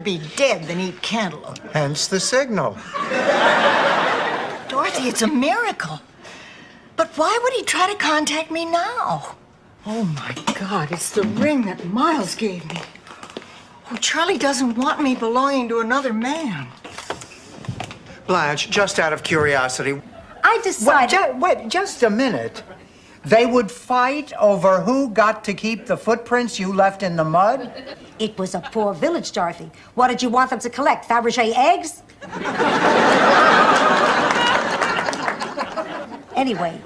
be dead than eat cantaloupe. Hence the signal. Dorothy, it's a miracle. But why would he try to contact me now? Oh, my God, it's the ring that Miles gave me. Oh, Charlie doesn't want me belonging to another man. Blanche, just out of curiosity. I decided... Wait, just a minute. They would fight over who got to keep the footprints you left in the mud? It was a poor village, Dorothy. What did you want them to collect? Fabergé eggs? Anyway,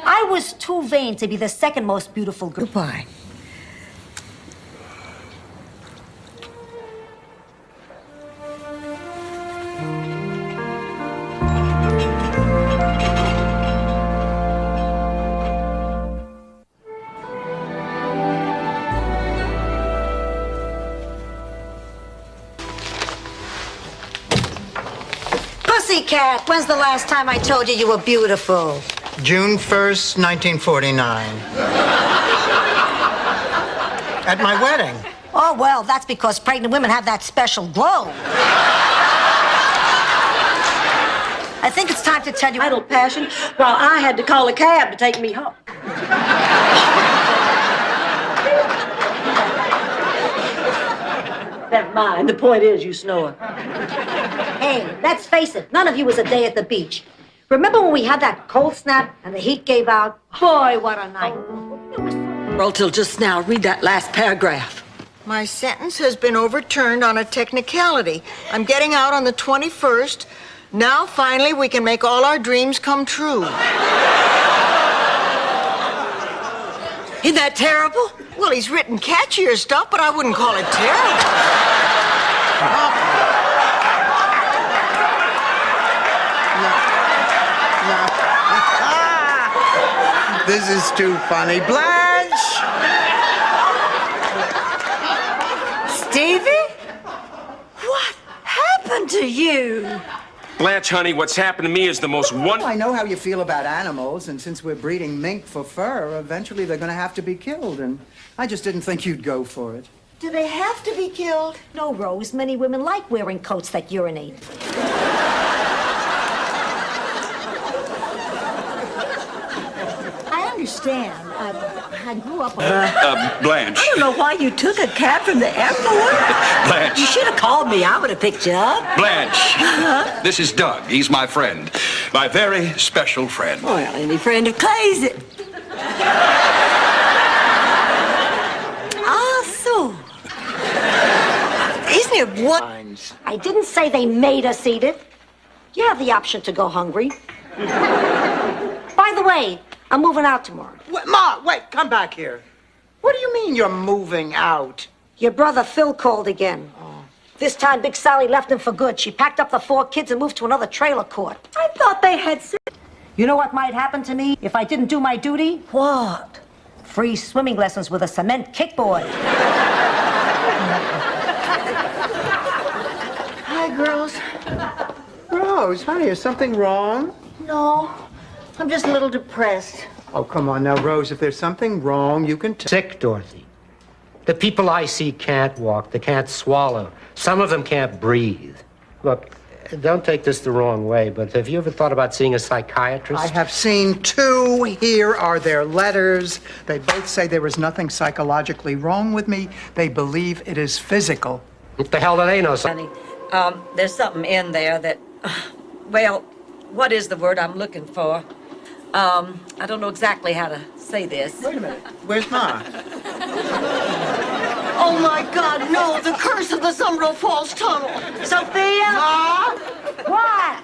I was too vain to be the second most beautiful girl. Goodbye. Pussycat, when's the last time I told you you were beautiful? June 1st, 1949. At my wedding. Oh, well, that's because pregnant women have that special glow. I think it's time to tell you... Idle passion while I had to call a cab to take me home. Never mind. The point is, you snore. Hey, let's face it, none of you was a day at the beach. Remember when we had that cold snap and the heat gave out? Boy, what a night. Well, till just now, read that last paragraph. My sentence has been overturned on a technicality. I'm getting out on the 21st. Now, finally, we can make all our dreams come true. Isn't that terrible? Well, he's written catchier stuff, but I wouldn't call it terrible. This is too funny. Blanche! Stevie? What happened to you? Blanche, honey, what's happened to me is the most wonderful... I know how you feel about animals, and since we're breeding mink for fur, eventually they're going to have to be killed, and I just didn't think you'd go for it. Do they have to be killed? No, Rose, many women like wearing coats that urinate. I understand. I grew up... Blanche. I don't know why you took a cab from the airport. Blanche. You should have called me. I would have picked you up. Blanche. This is Doug. He's my friend. My very special friend. Well, any friend of Clay's. So. Isn't it what? I didn't say they made us eat it. You have the option to go hungry. By the way, I'm moving out tomorrow. Wait, Ma, wait, come back here. What do you mean you're moving out? Your brother Phil called again. This time, Big Sally left him for good. She packed up the 4 kids and moved to another trailer court. I thought they had... You know what might happen to me if I didn't do my duty? What? Free swimming lessons with a cement kickboard. Hi, girls. Rose, honey, is something wrong? No, I'm just a little depressed. Oh, come on now, Rose. If there's something wrong, you can... Sick, Dorothy. The people I see can't walk. They can't swallow. Some of them can't breathe. Look, don't take this the wrong way, but have you ever thought about seeing a psychiatrist? I have seen 2. Here are their letters. They both say there is nothing psychologically wrong with me. They believe it is physical. What the hell do they know? Honey, there's something in there that... Well, what is the word I'm looking for? I don't know exactly how to say this. Wait a minute. Where's Ma? Oh, my God, no, the curse of the Summerall Falls Tunnel. Sophia? Ma? What?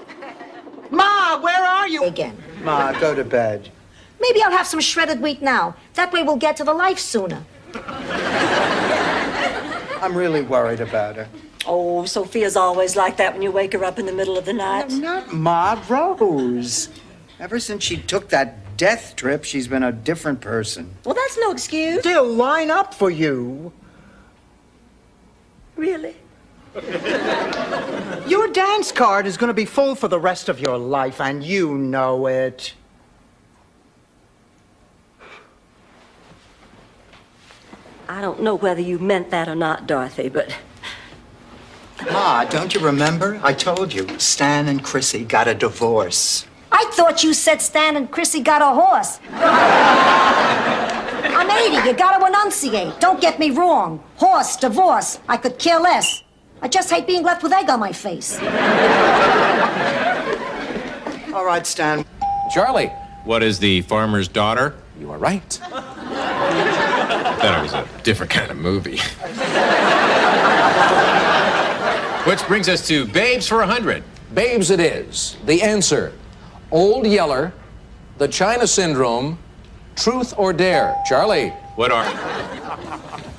Ma, where are you? Again. Ma, go to bed. Maybe I'll have some shredded wheat now. That way we'll get to the life sooner. I'm really worried about her. Oh, Sophia's always like that when you wake her up in the middle of the night. Not Ma, Rose. Ever since she took that death trip, she's been a different person. Well, that's no excuse. They'll line up for you. Really? Your dance card is going to be full for the rest of your life, and you know it. I don't know whether you meant that or not, Dorothy, but Ma, don't you remember? I told you, Stan and Chrissy got a divorce. I thought you said Stan and Chrissy got a horse. I'm 80. You gotta enunciate. Don't get me wrong. Horse, divorce. I could care less. I just hate being left with egg on my face. All right, Stan. Charlie, what is the farmer's daughter? You are right. Thought it was a different kind of movie. Which brings us to Babes for 100. Babes it is. The answer, Old Yeller, the China Syndrome, Truth or Dare. Charlie. What are...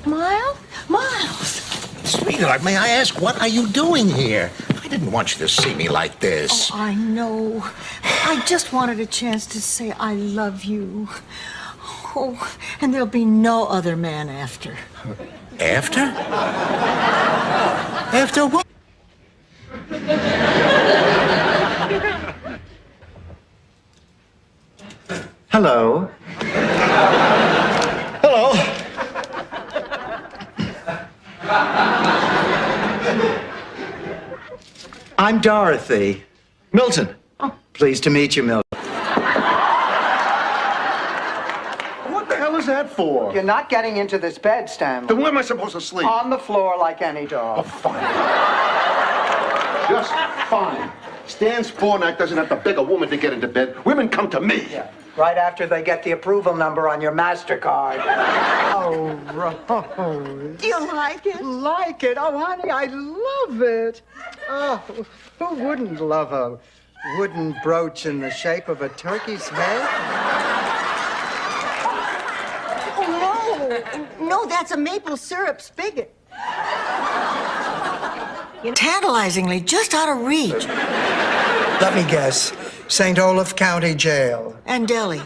Miles? Sweetheart, may I ask, what are you doing here? I didn't want you to see me like this. Oh, I know. I just wanted a chance to say I love you. Oh, and there'll be no other man after. After? After what? Hello. Hello. I'm Dorothy. Milton. Pleased to meet you, Milton. What the hell is that for? You're not getting into this bed, Stanley. Then where am I supposed to sleep? On the floor like any dog. Fine. Just fine. Stan Spornak doesn't have to beg a woman to get into bed. Women come to me. Yeah. Right after they get the approval number on your MasterCard. Oh, Rose. Do you like it? Like it? Oh, honey, I love it. Oh, who wouldn't love a wooden brooch in the shape of a turkey's head? Oh, no. No, that's a maple syrup spigot. Tantalizingly just out of reach. Let me guess. St. Olaf County Jail. And Delhi.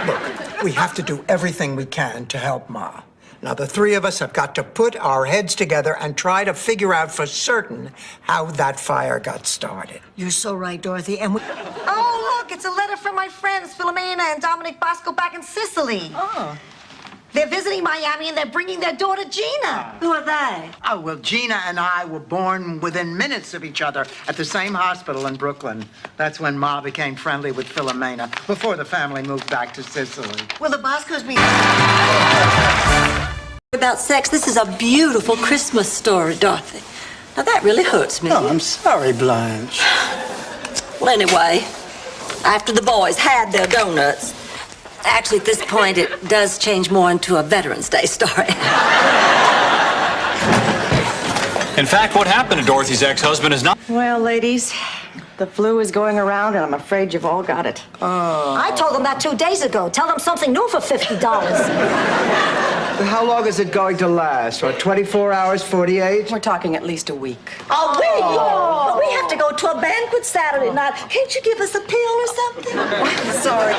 Look, we have to do everything we can to help Ma. Now, the three of us have got to put our heads together and try to figure out for certain how that fire got started. You're so right, Dorothy. And we... Oh, look, it's a letter from my friends, Philomena and Dominic Bosco back in Sicily. Oh. They're visiting Miami and they're bringing their daughter, Gina. Who are they? Oh, well, Gina and I were born within minutes of each other at the same hospital in Brooklyn. That's when Ma became friendly with Philomena, before the family moved back to Sicily. Will the Boscos be... About sex, this is a beautiful Christmas story, Dorothy. Now, that really hurts me. Oh, I'm sorry, Blanche. Well, anyway, after the boys had their donuts, actually, at this point, it does change more into a Veterans Day story. In fact, what happened to Dorothy's ex-husband is not... Well, ladies, the flu is going around, and I'm afraid you've all got it. I told them that 2 days ago. Tell them something new for $50. How long is it going to last? What, 24 hours, 48? We're talking at least a week. Oh, wait! But we have to go to a banquet Saturday night. Can't you give us a pill or something? Sorry.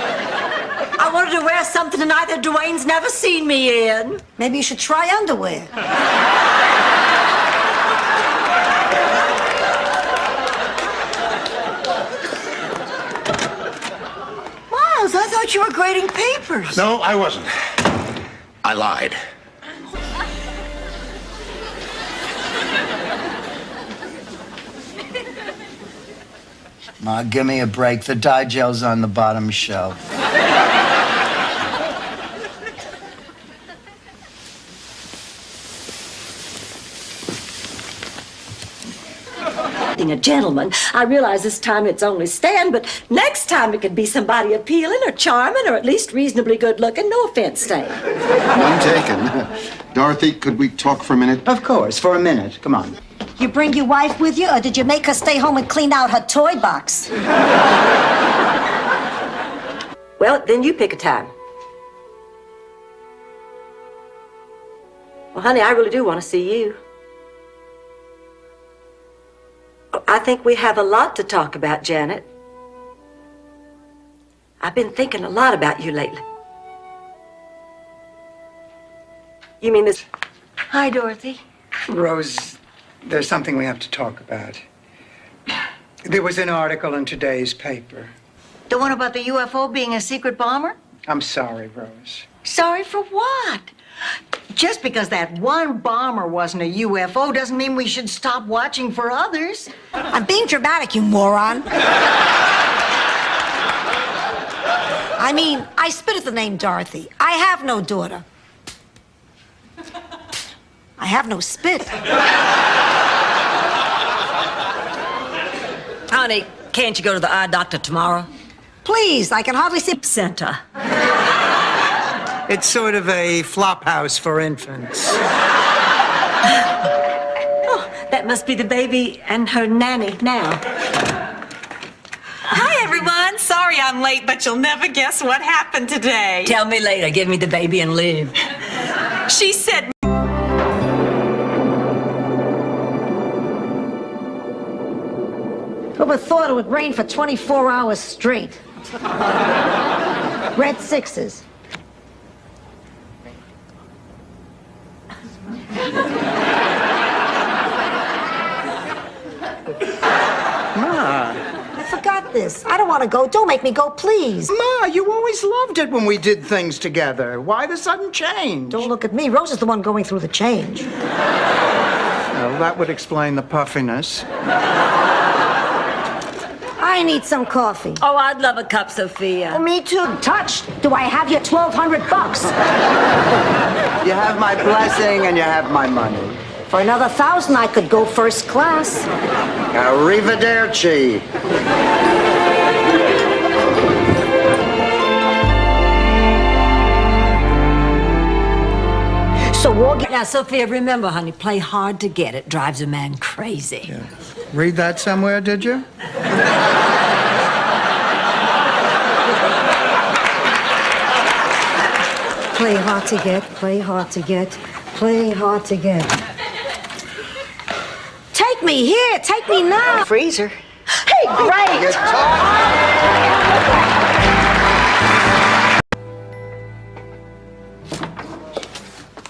I wanted to wear something tonight that Dwayne's never seen me in. Maybe you should try underwear. Miles, I thought you were grading papers. No, I wasn't. I lied. Ma, give me a break. The dye gel's on the bottom shelf. Being a gentleman, I realize this time it's only Stan, but next time it could be somebody appealing or charming or at least reasonably good looking. No offense, Stan. None taken. Dorothy, could we talk for a minute? Of course, for a minute. Come on. You bring your wife with you, or did you make her stay home and clean out her toy box? Well, then you pick a time. Well, honey, I really do want to see you. I think we have a lot to talk about, Janet. I've been thinking a lot about you lately. You mean this? Hi, Dorothy. Rose, there's something we have to talk about. There was an article in today's paper. The one about the UFO being a secret bomber? I'm sorry, Rose. Sorry for what? Just because that one bomber wasn't a UFO doesn't mean we should stop watching for others. I'm being dramatic, you moron. I mean, I spit at the name Dorothy. I have no daughter. I have no spit. Honey, can't you go to the eye doctor tomorrow? Please, I can hardly see. Center. It's sort of a flop house for infants. That must be the baby and her nanny now. Hi, everyone. Sorry I'm late, but you'll never guess what happened today. Tell me later. Give me the baby and live. She said... Who would have thought it would rain for 24 hours straight? Red sixes. I forgot this. I don't want to go. Don't make me go, please. Ma, you always loved it when we did things together. Why the sudden change? Don't look at me. Rose is the one going through the change. Well, that would explain the puffiness. I need some coffee. Oh, I'd love a cup, Sophia. Oh, me too. Touched. Do I have your $1,200? You have my blessing and you have my money. For another 1,000, I could go first class. Arrivederci. So we'll get... Now, Sophia, remember, honey, play hard to get. It drives a man crazy. Yeah. Read that somewhere, did you? Play hard to get, play hard to get, play hard to get. Take me here, take me now. Freezer. Hey, great!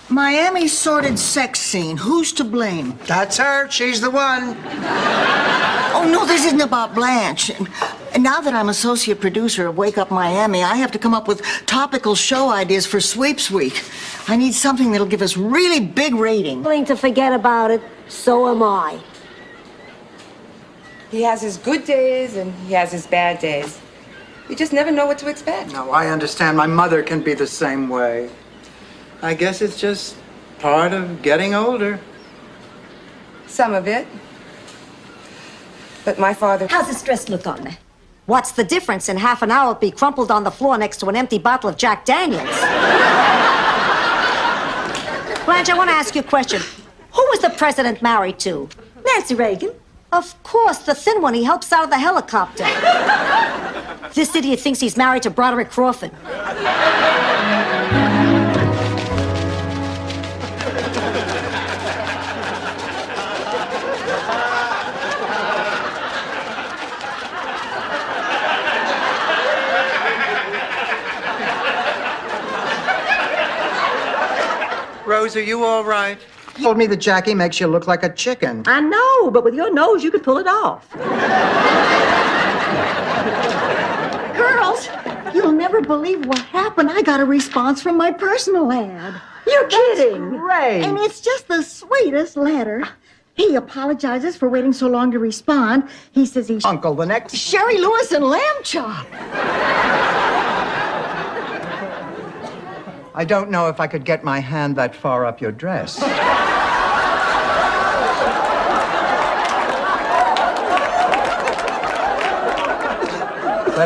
Miami's sordid sex scene. Who's to blame? That's her. She's the one. Oh, no, this isn't about Blanche. And now that I'm associate producer of Wake Up Miami, I have to come up with topical show ideas for Sweeps Week. I need something that'll give us really big ratings. Willing to forget about it, so am I. He has his good days and he has his bad days. You just never know what to expect. No, I understand. My mother can be the same way. I guess it's just part of getting older. Some of it. But my father... How's this dress look on me? What's the difference? In half an hour, it'll be crumpled on the floor next to an empty bottle of Jack Daniels. Blanche, I want to ask you a question. Who was the president married to? Nancy Reagan. Of course, the thin one. He helps out of the helicopter. This idiot thinks he's married to Broderick Crawford. Rose, are you all right? You told me that Jackie makes you look like a chicken. I know, but with your nose, you could pull it off. Girls, you'll never believe what happened. I got a response from my personal ad. You're kidding. Great. And it's just the sweetest letter. He apologizes for waiting so long to respond. He says he's Uncle, the next... Sherry Lewis and Lamb Chop. I don't know if I could get my hand that far up your dress. But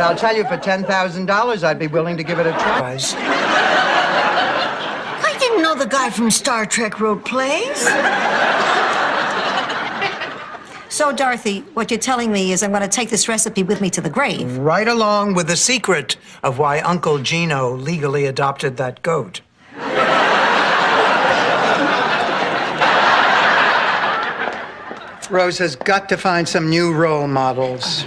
I'll tell you, for $10,000, I'd be willing to give it a try. I didn't know the guy from Star Trek wrote plays. So, Dorothy, what you're telling me is I'm going to take this recipe with me to the grave. Right along with the secret of why Uncle Gino legally adopted that goat. Rose has got to find some new role models.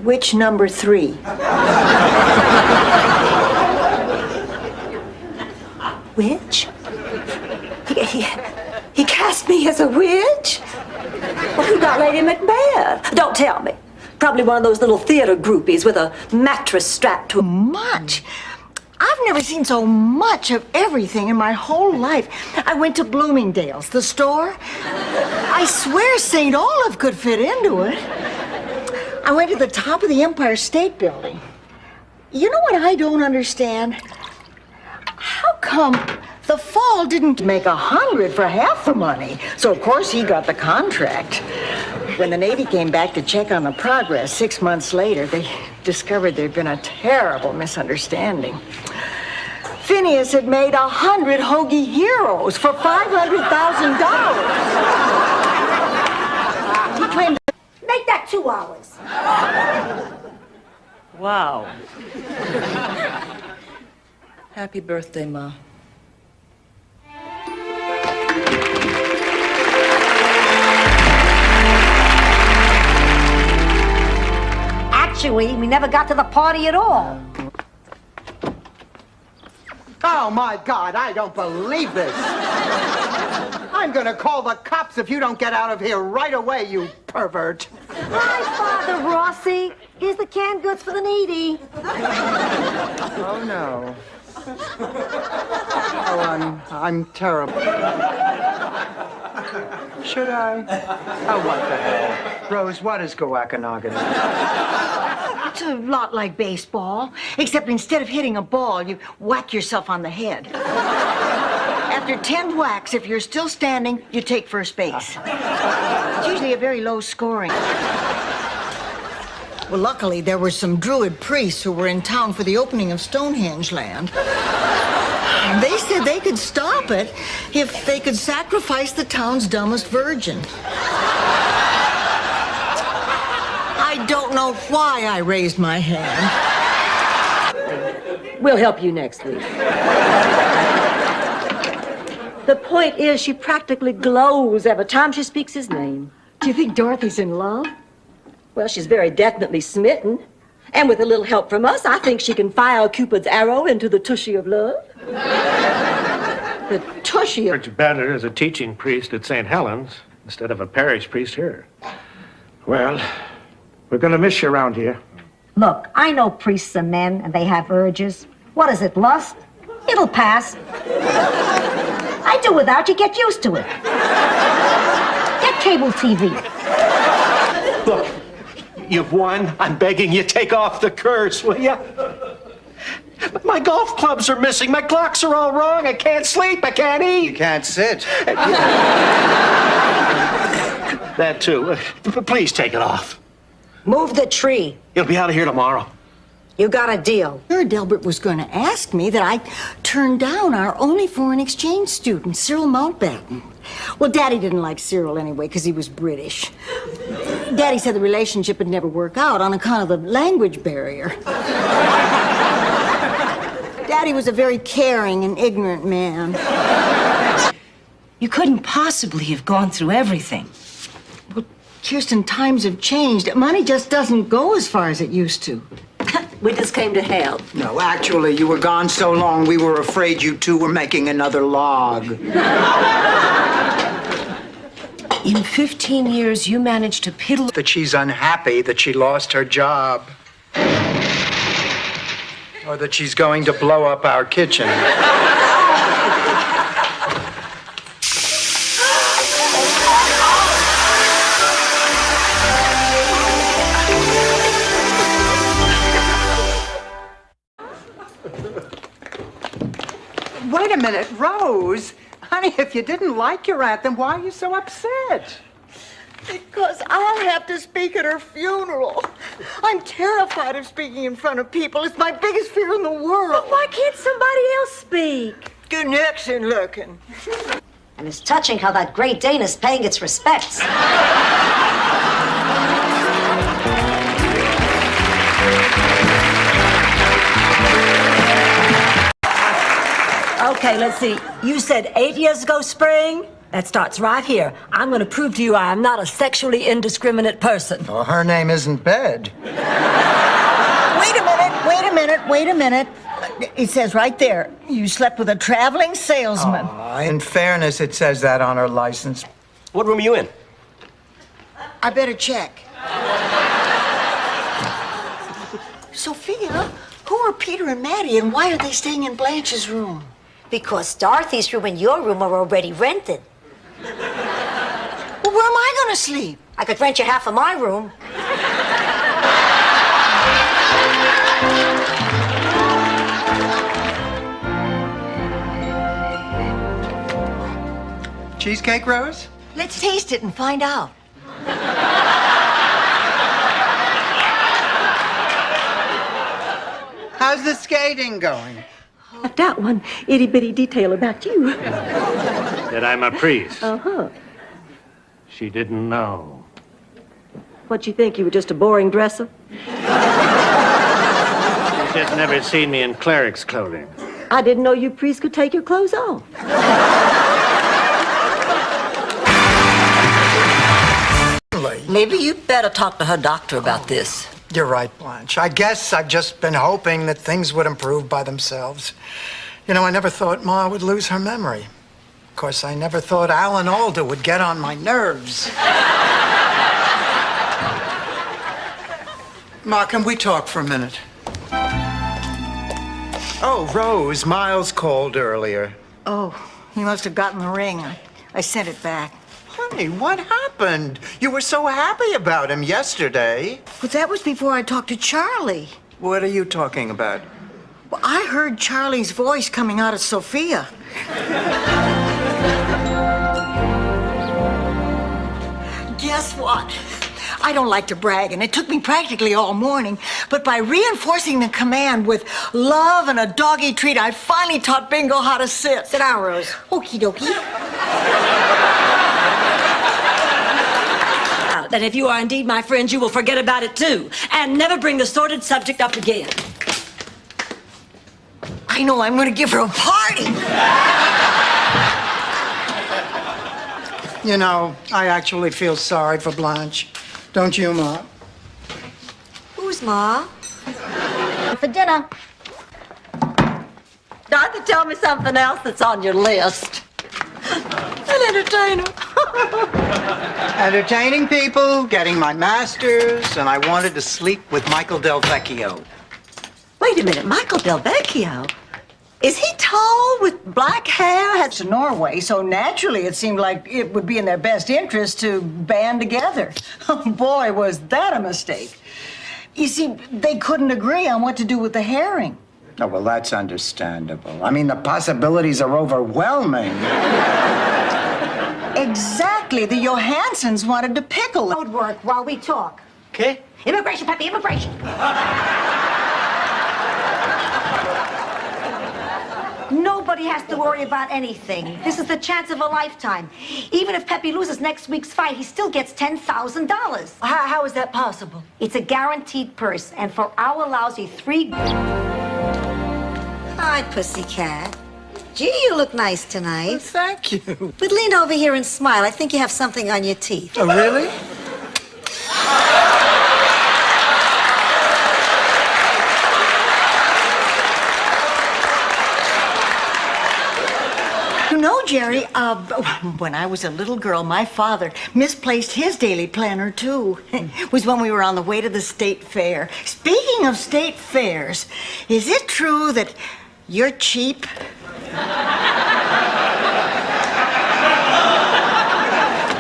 Which number 3? He cast me as a witch? Well, who got Lady Macbeth? Don't tell me. Probably one of those little theater groupies with a mattress strapped to Much. I've never seen so much of everything in my whole life. I went to Bloomingdale's, the store. I swear St. Olaf could fit into it. I went to the top of the Empire State Building. You know what I don't understand? How come the Fall didn't make 100 for half the money? So, of course, he got the contract. When the Navy came back to check on the progress 6 months later, they discovered there'd been a terrible misunderstanding. Phineas had made 100 Hoagie Heroes for $500,000. He claimed. Make that 2 hours. Wow. Happy birthday, Ma. Actually, we never got to the party at all. Oh, my God, I don't believe this. I'm gonna call the cops if you don't get out of here right away, you pervert. Hi, Father Rossi. Here's the canned goods for the needy. Oh, no. Oh, I'm terrible. Should I? Oh, what the hell? Rose, what is Gowacanoggin? It's a lot like baseball, except instead of hitting a ball, you whack yourself on the head. After 10 whacks, if you're still standing, you take first base. It's usually a very low scoring. Well, luckily, there were some Druid priests who were in town for the opening of Stonehenge Land. They said they could stop it if they could sacrifice the town's dumbest virgin. I don't know why I raised my hand. We'll help you next week. The point is, she practically glows every time she speaks his name. Do you think Dorothy's in love? Well, she's very definitely smitten. And with a little help from us, I think she can fire Cupid's arrow into the tushy of love. The tushy of... Much better as a teaching priest at St. Helens instead of a parish priest here. Well, we're going to miss you around here. Look, I know priests are men and they have urges. What is it, lust? It'll pass. I do without you. Get used to it. Get cable TV. Look, you've won. I'm begging you, take off the curse, will you? But my golf clubs are missing. My clocks are all wrong. I can't sleep. I can't eat. You can't sit. That too. Please take it off. Move the tree. You'll be out of here tomorrow. You got a deal. Sure, Delbert was going to ask me that I turned down our only foreign exchange student, Cyril Mountbatten. Well, Daddy didn't like Cyril anyway because he was British. Daddy said the relationship would never work out on account of the language barrier. Daddy was a very caring and ignorant man. You couldn't possibly have gone through everything. Well, Kirsten, times have changed. Money just doesn't go as far as it used to. We just came to help. No, actually, you were gone so long, we were afraid you two were making another log. In 15 years, you managed to piddle... That she's unhappy that she lost her job. Or that she's going to blow up our kitchen. Wait a minute, Rose. Honey, if you didn't like your aunt, then why are you so upset? Because I'll have to speak at her funeral. I'm terrified of speaking in front of people. It's my biggest fear in the world. Why can't somebody else speak? Good next in looking. And it's touching how that Great Dane is paying its respects. Okay, let's see. You said 8 years ago, Spring? That starts right here. I'm going to prove to you I am not a sexually indiscriminate person. Well, her name isn't Bed. Wait a minute. It says right there, you slept with a traveling salesman. In fairness, it says that on her license. What room are you in? I better check. Sophia, who are Peter and Maddie, and why are they staying in Blanche's room? Because Dorothy's room and your room are already rented. Well, where am I going to sleep? I could rent you half of my room. Cheesecake, Rose? Let's taste it and find out. How's the skating going? That one itty bitty detail about you. That I'm a priest. Uh-huh. She didn't know. What you think? You were just a boring dresser? She's just never seen me in cleric's clothing. I didn't know you priests could take your clothes off. Maybe you'd better talk to her doctor about this. You're right, Blanche. I guess I've just been hoping that things would improve by themselves. You know, I never thought Ma would lose her memory. Of course, I never thought Alan Alda would get on my nerves. Ma, can we talk for a minute? Oh, Rose, Miles called earlier. Oh, he must have gotten the ring. I sent it back. Honey, what happened? You were so happy about him yesterday. But that was before I talked to Charlie. What are you talking about? Well, I heard Charlie's voice coming out of Sophia. Guess what? I don't like to brag, and it took me practically all morning. But by reinforcing the command with love and a doggy treat, I finally taught Bingo how to sit. Sit down, Rose. Okie dokie. That if you are indeed my friends, you will forget about it too, and never bring the sordid subject up again. I know I'm going to give her a party. You know, I actually feel sorry for Blanche. Don't you, Ma? Who's Ma? For dinner. Not to tell me something else that's on your list. An entertainer. Entertaining people, getting my master's, and I wanted to sleep with Michael Del Vecchio. Wait a minute, Michael Del Vecchio? Is he tall with black hair? Heads to Norway, so naturally it seemed like it would be in their best interest to band together. Oh, boy, was that a mistake. You see, they couldn't agree on what to do with the herring. Oh, well, that's understandable. I mean, the possibilities are overwhelming. Exactly. The Johansons wanted to pickle. That would work while we talk. Okay. Immigration, Peppy, immigration. Nobody has to worry about anything. This is the chance of a lifetime. Even if Peppy loses next week's fight, he still gets $10,000. How is that possible? It's a guaranteed purse, and for our lousy 3... Hi, pussycat. Gee, you look nice tonight. Oh, thank you. But lean over here and smile. I think you have something on your teeth. Oh, really? You know, Jerry, when I was a little girl, my father misplaced his daily planner, too. It was when we were on the way to the state fair. Speaking of state fairs, is it true that you're cheap?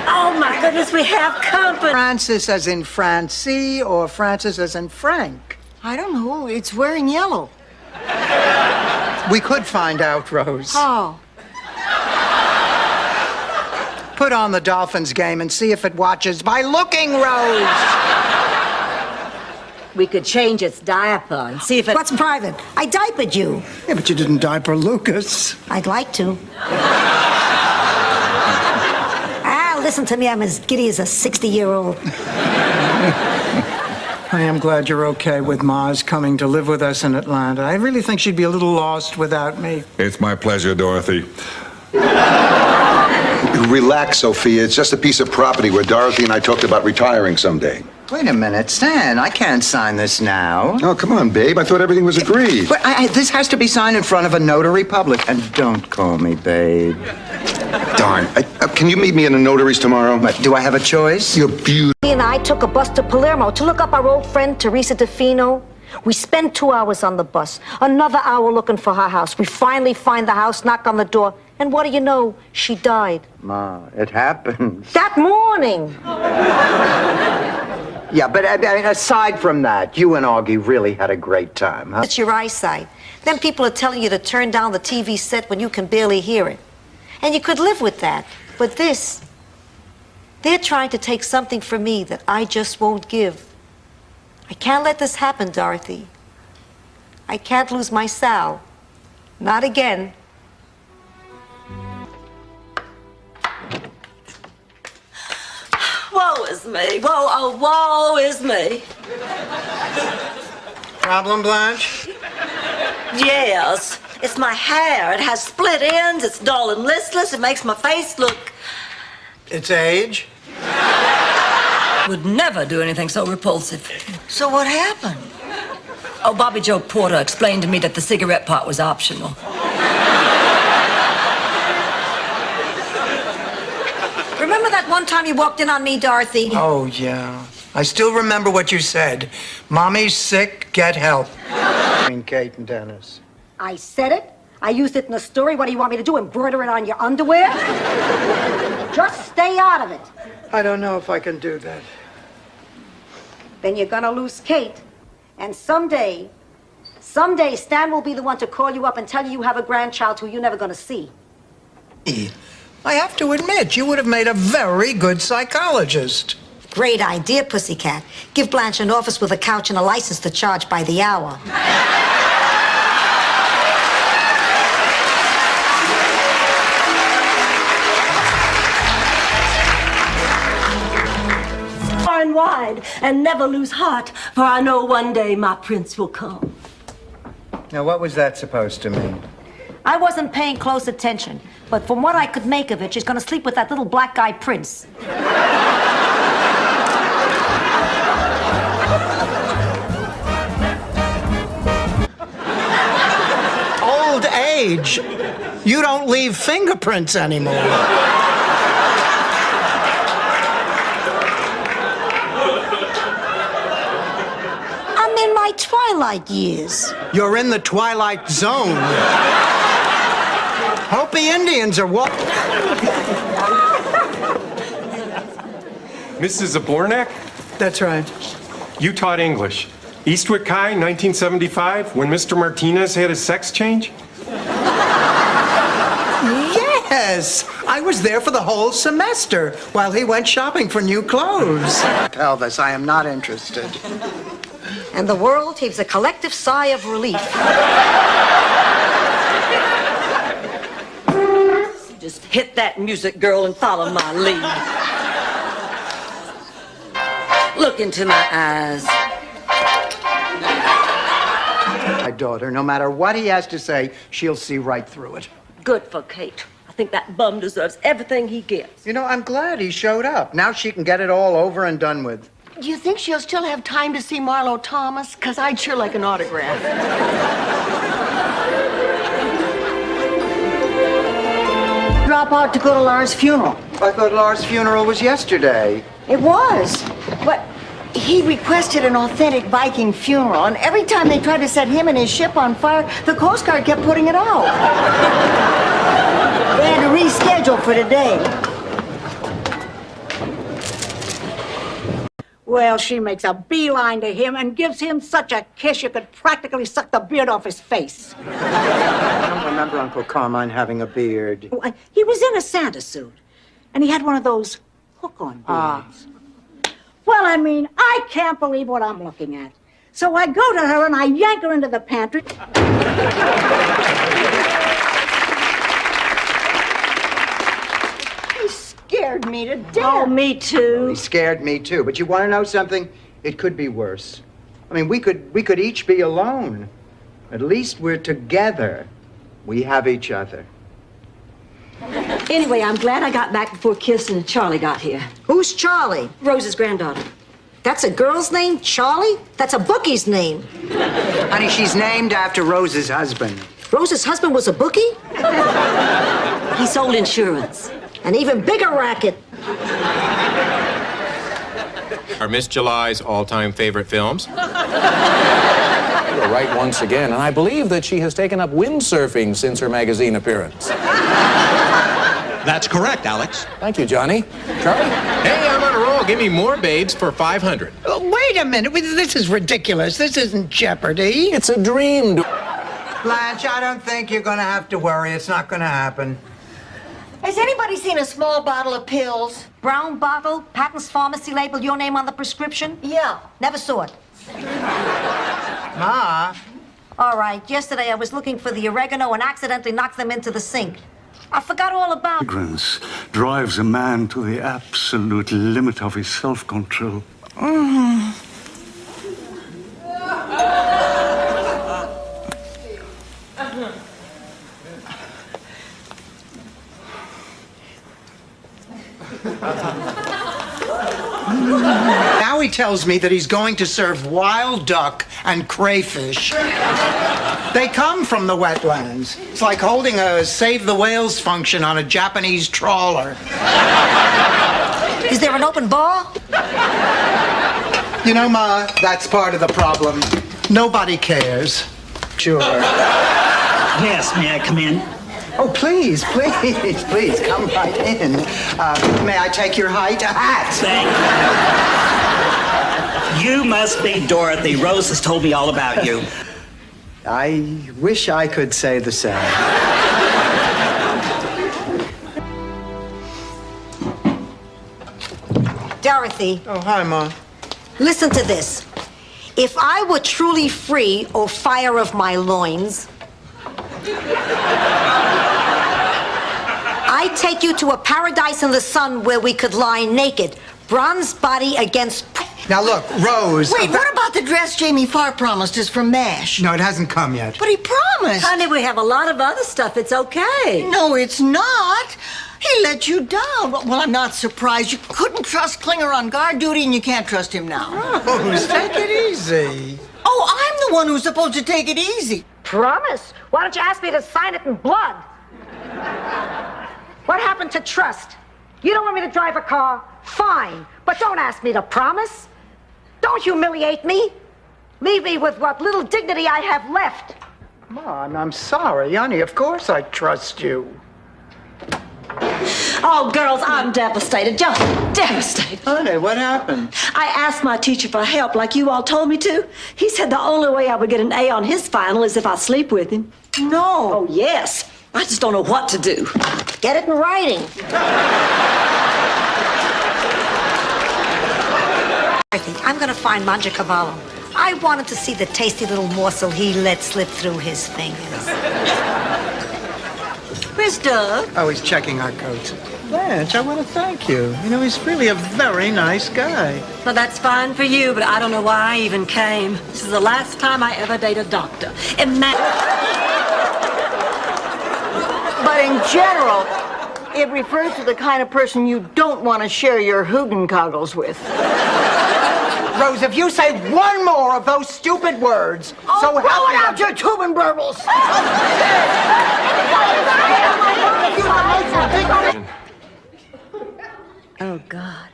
Oh, my goodness, we have company. Francis as in Francie or Francis as in Frank? I don't know. It's wearing yellow. We could find out, Rose. Oh. Put on the Dolphins game and see if it watches by looking, Rose. We could change its diaper and see if it... What's private? I diapered you. Yeah, but you didn't diaper Lucas. I'd like to. Listen to me. I'm as giddy as a 60-year-old. I am glad you're okay with Ma's coming to live with us in Atlanta. I really think she'd be a little lost without me. It's my pleasure, Dorothy. Relax, Sophia. It's just a piece of property where Dorothy and I talked about retiring someday. Wait a minute, Stan, I can't sign this now. Oh, come on, babe. I thought everything was agreed. But this has to be signed in front of a notary public. And don't call me babe. Darn. Can you meet me in the notaries tomorrow? But do I have a choice? You're beautiful. He and I took a bus to Palermo to look up our old friend Teresa DeFino. We spent 2 hours on the bus, another hour looking for her house. We finally find the house, knock on the door, and what do you know? She died. Ma, it happens. That morning. Yeah, but I mean, aside from that, you and Augie really had a great time, huh? It's your eyesight. Then people are telling you to turn down the TV set when you can barely hear it. And you could live with that. But this, they're trying to take something from me that I just won't give. I can't let this happen, Dorothy. I can't lose my Sal. Not again. Woe is me. Woe is me. Problem, Blanche? Yes. It's my hair. It has split ends. It's dull and listless. It makes my face look... It's age? Would never do anything so repulsive. So what happened? Oh, Bobby Joe Porter explained to me that the cigarette part was optional. Remember that one time you walked in on me, Dorothy? Oh, yeah. I still remember what you said. Mommy's sick, get help. Between Kate and Dennis. I said it. I used it in the story. What do you want me to do, embroider it on your underwear? Just stay out of it. I don't know if I can do that. Then you're gonna lose Kate. And someday, Stan will be the one to call you up and tell you you have a grandchild who you're never gonna see. I have to admit, you would have made a very good psychologist. Great idea, Pussycat. Give Blanche an office with a couch and a license to charge by the hour. Far and wide, and never lose heart, for I know one day my prince will come. Now, what was that supposed to mean? I wasn't paying close attention, but from what I could make of it, she's gonna sleep with that little black guy Prince. Old age. You don't leave fingerprints anymore. I'm in my twilight years. You're in the twilight zone. Hopi Indians are walking. Mrs. Zabornak? That's right. You taught English. Eastwick High, 1975, when Mr. Martinez had his sex change? Yes! I was there for the whole semester while he went shopping for new clothes. Elvis, I am not interested. And the world heaves a collective sigh of relief. Just hit that music, girl, and follow my lead. Look into my eyes. My daughter, no matter what he has to say, she'll see right through it. Good for Kate. I think that bum deserves everything he gets. You know, I'm glad he showed up. Now she can get it all over and done with. Do you think she'll still have time to see Marlo Thomas? Because I'd sure like an autograph. Drop out to go to Lars' funeral. I thought Lars' funeral was yesterday. It was. But he requested an authentic Viking funeral, and every time they tried to set him and his ship on fire, the Coast Guard kept putting it out. They had to reschedule for today. Well, she makes a beeline to him and gives him such a kiss you could practically suck the beard off his face. I don't remember Uncle Carmine having a beard. He was in a Santa suit, and he had one of those hook-on beards. Well, I mean, I can't believe what I'm looking at. So I go to her and I yank her into the pantry. He scared me to death. Oh, me too. He scared me too. But you want to know something? It could be worse. I mean, we could each be alone. At least we're together. We have each other. Anyway, I'm glad I got back before Kirsten and Charlie got here. Who's Charlie? Rose's granddaughter. That's a girl's name, Charlie? That's a bookie's name. Honey, she's named after Rose's husband. Rose's husband was a bookie? He sold insurance. An even bigger racket. Are Miss July's all-time favorite films? You're right once again, and I believe that she has taken up windsurfing since her magazine appearance. That's correct, Alex. Thank you, Johnny. Charlie? Hey, I'm on a roll. Give me more babes for 500. Wait a minute. This is ridiculous. This isn't Jeopardy. It's a dream. Blanche, I don't think you're going to have to worry. It's not going to happen. Has anybody seen a small bottle of pills? Brown bottle, Patton's Pharmacy label, your name on the prescription? Yeah. Never saw it. Ma. All right, yesterday I was looking for the oregano and accidentally knocked them into the sink. I forgot all about it. Fragrance drives a man to the absolute limit of his self-control. Now he tells me that he's going to serve wild duck and crayfish. They come from the wetlands. It's like holding a Save the Whales function on a Japanese trawler. Is there an open bar? You know, Ma, that's part of the problem. Nobody cares. Sure. Yes, may I come in? Oh, please, please, come right in. May I take your height? A hat. Thank you. You must be Dorothy. Rose has told me all about you. I wish I could say the same. Dorothy. Oh, hi, Ma. Listen to this. If I were truly free, O fire of my loins, I'd take you to a paradise in the sun where we could lie naked, bronze body against... Now, look, Rose... Wait, what about the dress Jamie Farr promised us from MASH? No, it hasn't come yet. But he promised. Honey, we have a lot of other stuff. It's okay. No, it's not. He let you down. Well, I'm not surprised. You couldn't trust Klinger on guard duty, and you can't trust him now. Rose, take it easy. Oh, I'm the one who's supposed to take it easy. Promise? Why don't you ask me to sign it in blood? What happened to trust? You don't want me to drive a car? Fine. But don't ask me to promise. Don't humiliate me. Leave me with what little dignity I have left. Mom, I'm sorry, honey. Of course I trust you. Oh, girls, I'm devastated. Just devastated. Honey, what happened? I asked my teacher for help like you all told me to. He said the only way I would get an A on his final is if I sleep with him. No. Oh, yes. I just don't know what to do. Get it in writing. I'm gonna find Mangiacavallo. I wanted to see the tasty little morsel he let slip through his fingers. Where's Doug? Oh, he's checking our coats. Blanche, I want to thank you. You know, he's really a very nice guy. Well, that's fine for you, but I don't know why I even came. This is the last time I ever date a doctor. But in general, it refers to the kind of person you don't want to share your Hugenkoggles with. Rose, if you say one more of those stupid words, so help blow me. it out your Tubin burbles! Oh, God.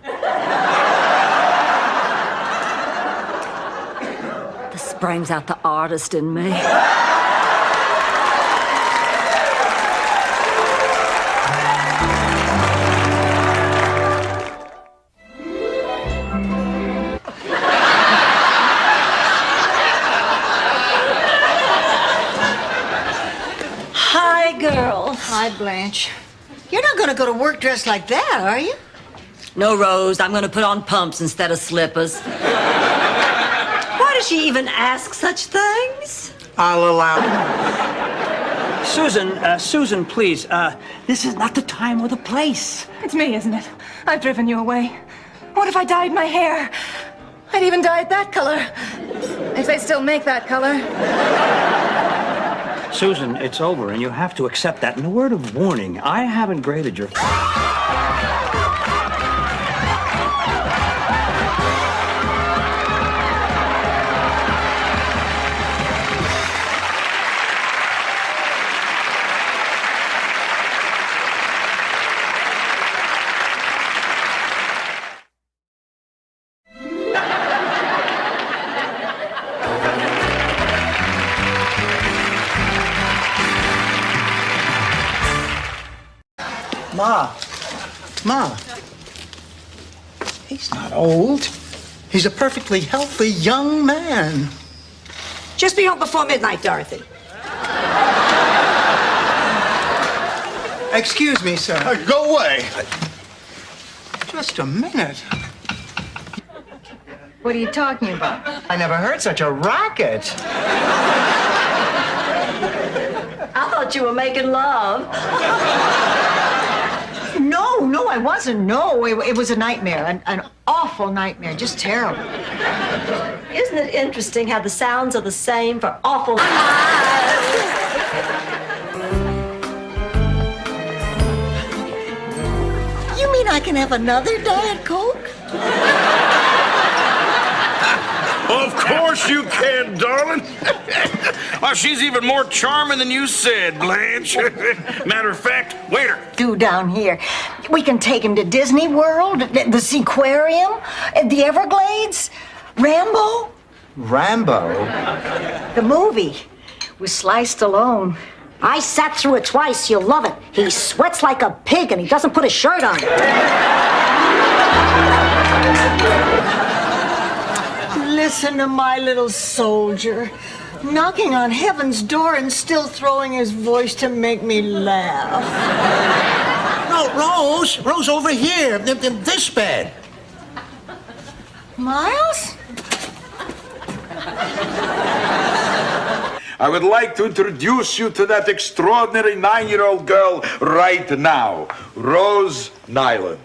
This brings out the artist in me. Hi, girls. Hi, Blanche. You're not going to go to work dressed like that, are you? No, Rose. I'm going to put on pumps instead of slippers. Why does she even ask such things? I'll allow it. Susan, please. This is not the time or the place. It's me, isn't it? I've driven you away. What if I dyed my hair? I'd even dye it that color. If they still make that color. Susan, it's over, and you have to accept that. And a word of warning, I haven't graded your... Ma. He's not old. He's a perfectly healthy young man. Just be home before midnight, Dorothy. Excuse me, sir. Go away. Just a minute. What are you talking about? I never heard such a racket. I thought you were making love. No, I wasn't. No, it was a nightmare, an awful nightmare, just terrible. Isn't it interesting how the sounds are the same for awful? You mean I can have another Diet Coke? Of course you can, darling. Well, she's even more charming than you said, Blanche. Matter of fact, waiter. Do down here. We can take him to Disney World, the Seaquarium, the Everglades, Rambo. Rambo? The movie with Sly Stallone. I sat through it twice. You'll love it. He sweats like a pig and he doesn't put his shirt on. Listen to my little soldier, knocking on heaven's door and still throwing his voice to make me laugh. No, Rose over here, in this bed. Miles? I would like to introduce you to that extraordinary 9-year-old girl right now, Rose Nyland.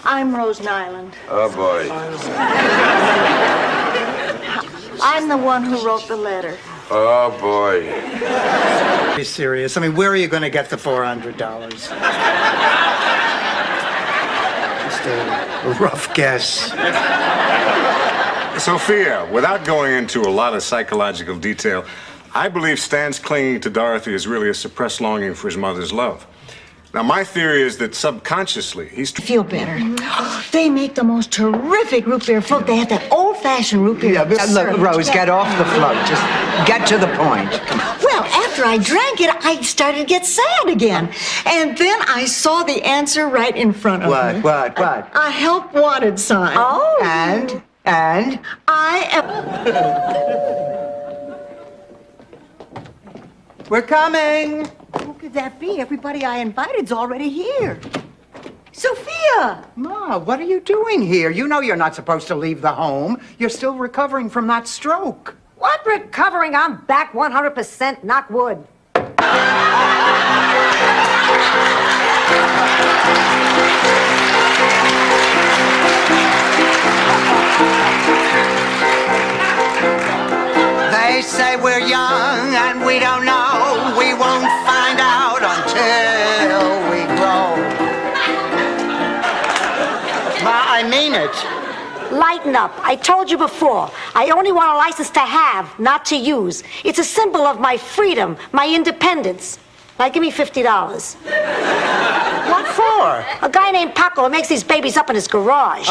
I'm Rose Nyland. Oh, boy. I'm the one who wrote the letter. Oh, boy. Be serious. I mean, where are you going to get the $400? Just a rough guess. Sophia, without going into a lot of psychological detail, I believe Stan's clinging to Dorothy is really a suppressed longing for his mother's love. Now, my theory is that subconsciously, he's... Feel better. They make the most terrific root beer float. They have that old-fashioned root beer. Look, Rose, get off the float. Just get to the point. Well, after I drank it, I started to get sad again. And then I saw the answer right in front of me. What? A help wanted sign. Oh. And? I am... We're coming. Who could that be? Everybody I invited's already here. Sophia! Ma, what are you doing here? You know you're not supposed to leave the home. You're still recovering from that stroke. What recovering? I'm back 100%, knock wood. They say we're young and we don't know. We won't find out until we grow. Ma, I mean it. Lighten up. I told you before. I only want a license to have, not to use. It's a symbol of my freedom, my independence. Now give me $50. What for? A guy named Paco makes these babies up in his garage.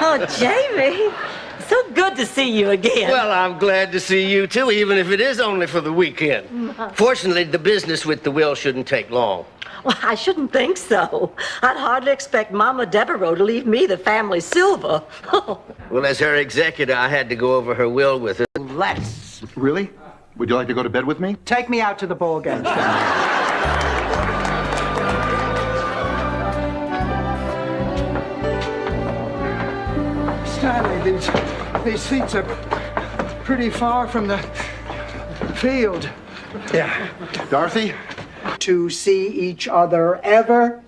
Oh, Jamie, so good to see you again. Well, I'm glad to see you, too, even if it is only for the weekend. Fortunately, the business with the will shouldn't take long. Well, I shouldn't think so. I'd hardly expect Mama Devereaux to leave me the family silver. Well, as her executor, I had to go over her will with her. Let's. Really? Would you like to go to bed with me? Take me out to the ball game. Stanley, these seats are pretty far from the field. Yeah. Dorothy? To see each other ever?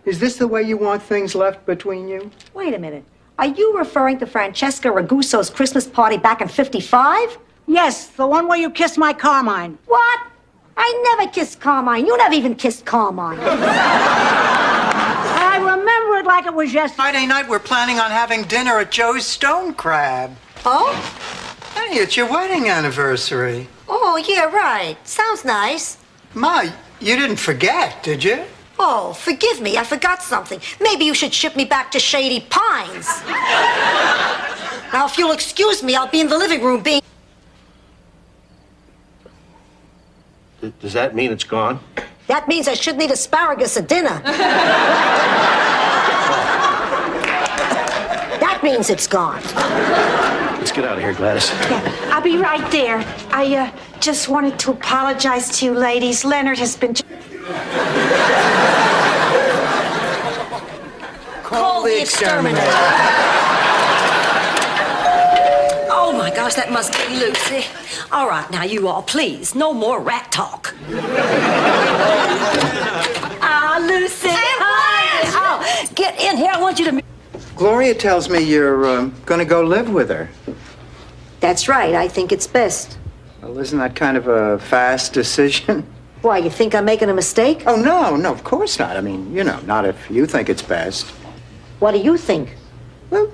Is this the way you want things left between you? Wait a minute. Are you referring to Francesca Ragusso's Christmas party back in '55? Yes, the one where you kissed my Carmine. What? I never kissed Carmine. You never even kissed Carmine. I remember it like it was yesterday. Friday night, we're planning on having dinner at Joe's Stone Crab. Oh? Hey, it's your wedding anniversary. Oh, yeah, right. Sounds nice. Ma, you didn't forget, did you? Oh, forgive me. I forgot something. Maybe you should ship me back to Shady Pines. Now, if you'll excuse me, I'll be in the living room being... Does that mean it's gone? That means I shouldn't eat asparagus at dinner. That means it's gone. Let's get out of here, Gladys. I'll be right there. I just wanted to apologize to you ladies. Leonard has been... Call the exterminator. Oh my gosh, that must be Lucy. All right, now you all, please, no more rat talk. Lucy. Hi. Oh, get in here. I want you to. Gloria tells me you're going to go live with her. That's right. I think it's best. Well, isn't that kind of a fast decision? Why, you think I'm making a mistake? Oh, no, of course not. I mean, not if you think it's best. What do you think? Well,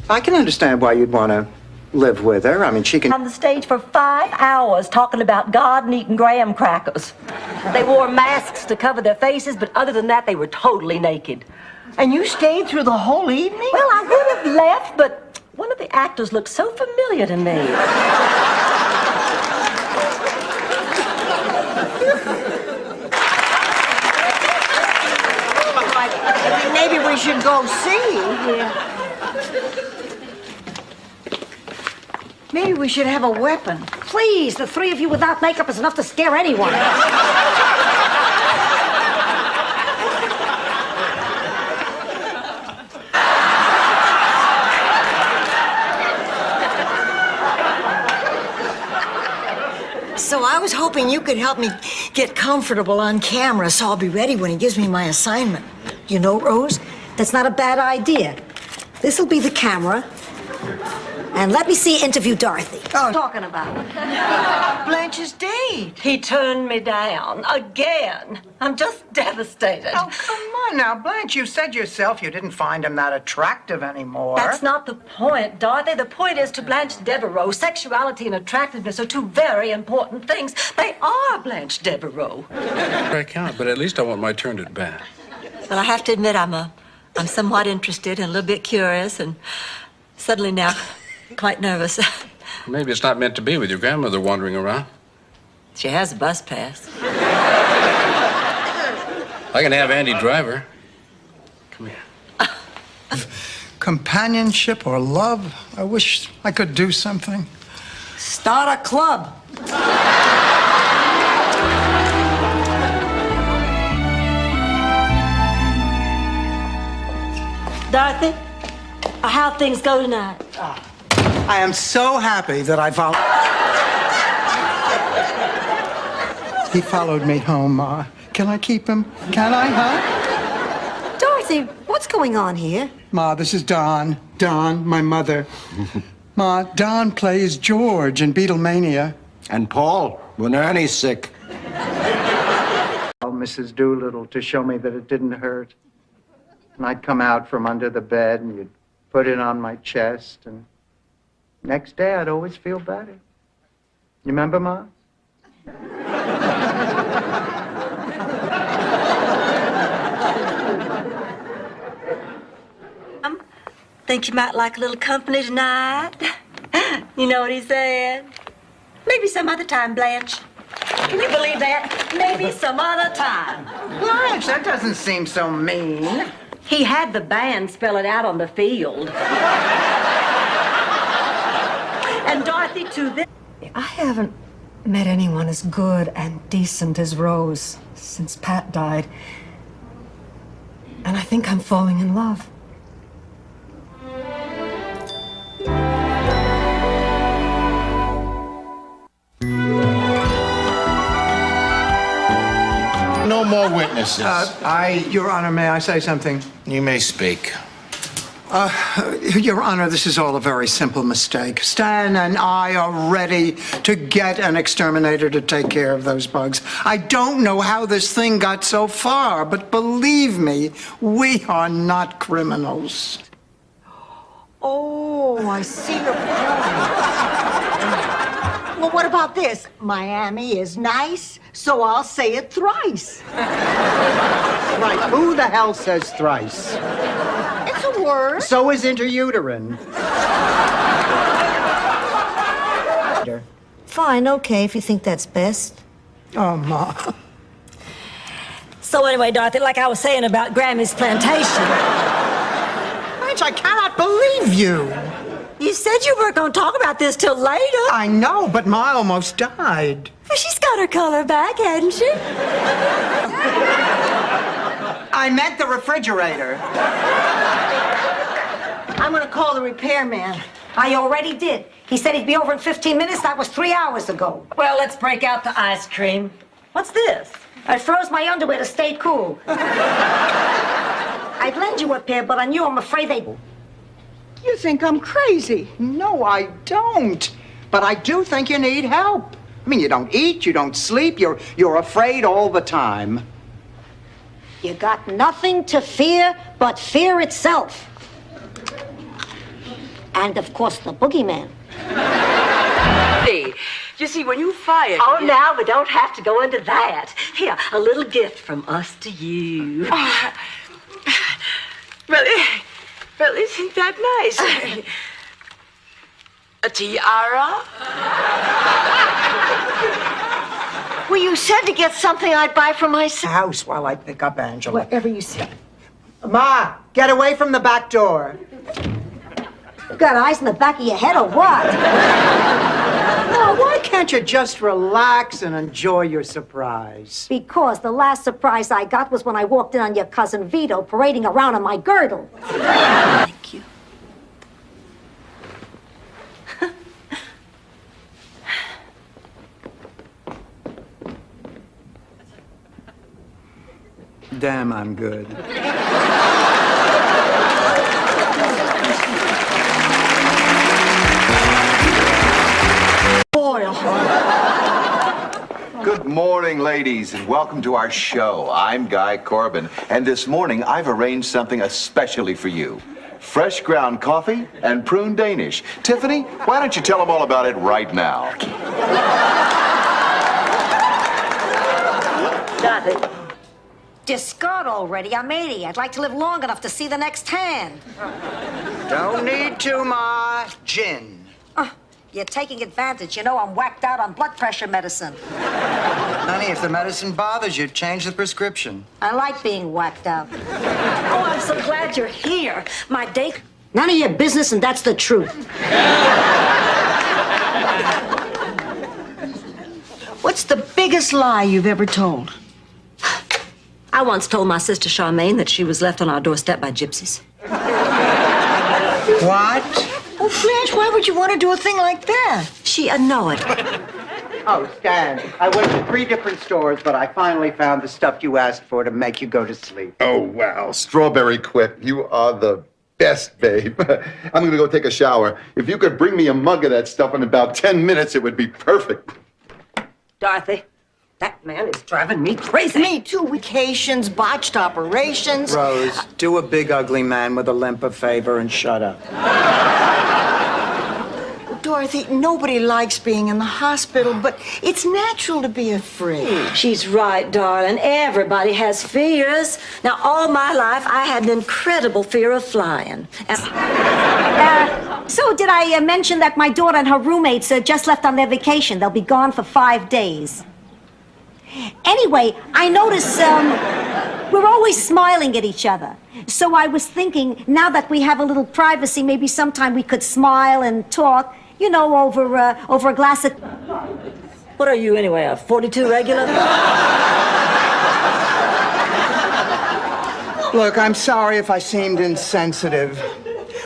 I can understand why you'd want to live with her. I mean, she can... On the stage for 5 hours talking about God and eating graham crackers. They wore masks to cover their faces, but other than that, they were totally naked. And you stayed through the whole evening? Well, I would have left, but one of the actors looked so familiar to me. I think maybe we should go see. Yeah. Maybe we should have a weapon. Please, the three of you without makeup is enough to scare anyone. So I was hoping you could help me get comfortable on camera so I'll be ready when he gives me my assignment. You know, Rose, that's not a bad idea. This'll be the camera. And let me see you interview Dorothy. Oh, talking about? Blanche's date. He turned me down again. I'm just devastated. Oh, come on now, Blanche. You said yourself you didn't find him that attractive anymore. That's not the point, Dorothy. The point is to Blanche Devereaux, sexuality and attractiveness are two very important things. They are Blanche Devereaux. I count, but at least I want my turn at bat. Well, I have to admit, I'm somewhat interested and a little bit curious, and suddenly now quite nervous. Maybe it's not meant to be with your grandmother wandering around. She has a bus pass. I can have Andy drive her. Come here. Companionship or love? I wish I could do something. Start a club. Dorothy, how'd things go tonight? I am so happy that I followed. He followed me home, Ma. Can I keep him? Can I, huh? Dorothy, what's going on here? Ma, this is Don. Don, my mother. Ma, Don plays George in Beatlemania. And Paul, when Ernie's sick. Oh, Mrs. Doolittle, to show me that it didn't hurt. And I'd come out from under the bed, and you'd put it on my chest, and next day I'd always feel better. You remember, Ma? Think you might like a little company tonight? You know what he said? Maybe some other time, Blanche. Can you believe that? Maybe some other time. Blanche, that doesn't seem so mean. He had the band spell it out on the field. And Dorothy, to this... I haven't met anyone as good and decent as Rose since Pat died. And I think I'm falling in love. No more witnesses. Your Honor, may I say something? You may speak. Your Honor, this is all a very simple mistake. Stan and I are ready to get an exterminator to take care of those bugs. I don't know how this thing got so far, but believe me, we are not criminals. Oh, I see your point. Well, what about this? Miami is nice, so I'll say it thrice. Right, who the hell says thrice? It's a word. So is interuterine. Fine, okay, if you think that's best. Oh, Ma. So anyway, Dorothy, like I was saying about Grammy's plantation. Blanche, I cannot believe you. You said you weren't going to talk about this till later. I know, but Ma almost died. Well, she's got her color back, hasn't she? I meant the refrigerator. I'm gonna call the repairman. I already did. He said he'd be over in 15 minutes. That was 3 hours ago. Well, let's break out the ice cream. What's this? I froze my underwear to stay cool. I'd lend you a pair, but on you, I'm afraid they... You think I'm crazy? No, I don't. But I do think you need help. I mean, you don't eat, you don't sleep, you're afraid all the time. You got nothing to fear but fear itself. And, of course, the boogeyman. Hey, you see, when you fired... Oh, now we don't have to go into that. Here, a little gift from us to you. Oh, well, isn't that nice? A tiara? Well, you said to get something I'd buy for myself. House while I pick up Angela. Whatever you say. Ma, get away from the back door. You got eyes in the back of your head or what? Now, why can't you just relax and enjoy your surprise? Because the last surprise I got was when I walked in on your cousin Vito parading around on my girdle. Thank you. Damn, I'm good. Good morning, ladies, and welcome to our show. I'm Guy Corbin, and this morning I've arranged something especially for you. Fresh ground coffee and prune Danish. Tiffany, why don't you tell them all about it right now? Dorothy. Discard already. I'm 80. I'd like to live long enough to see the next hand. Don't need to, Ma. Gin. You're taking advantage. You know I'm whacked out on blood pressure medicine. Honey, if the medicine bothers you, change the prescription. I like being whacked out. Oh, I'm so glad you're here. My day... None of your business, and that's the truth. What's the biggest lie you've ever told? I once told my sister Charmaine that she was left on our doorstep by gypsies. What? Oh, Blanche, why would you want to do a thing like that? She annoyed. Oh, Stan, I went to 3 different stores, but I finally found the stuff you asked for to make you go to sleep. Oh, wow. Strawberry Quip, you are the best, babe. I'm going to go take a shower. If you could bring me a mug of that stuff in about 10 minutes, it would be perfect. Dorothy, that man is driving me crazy. Me too. Vacations, botched operations. Rose, do a big ugly man with a limp a favor and shut up. Dorothy, nobody likes being in the hospital, but it's natural to be afraid. She's right, darling. Everybody has fears. Now, all my life, I had an incredible fear of flying. So did I mention that my daughter and her roommates just left on their vacation? They'll be gone for 5 days. Anyway, I notice we're always smiling at each other. So I was thinking, now that we have a little privacy, maybe sometime we could smile and talk, you know, over a glass of... What are you, anyway, a 42 regular? Look, I'm sorry if I seemed insensitive,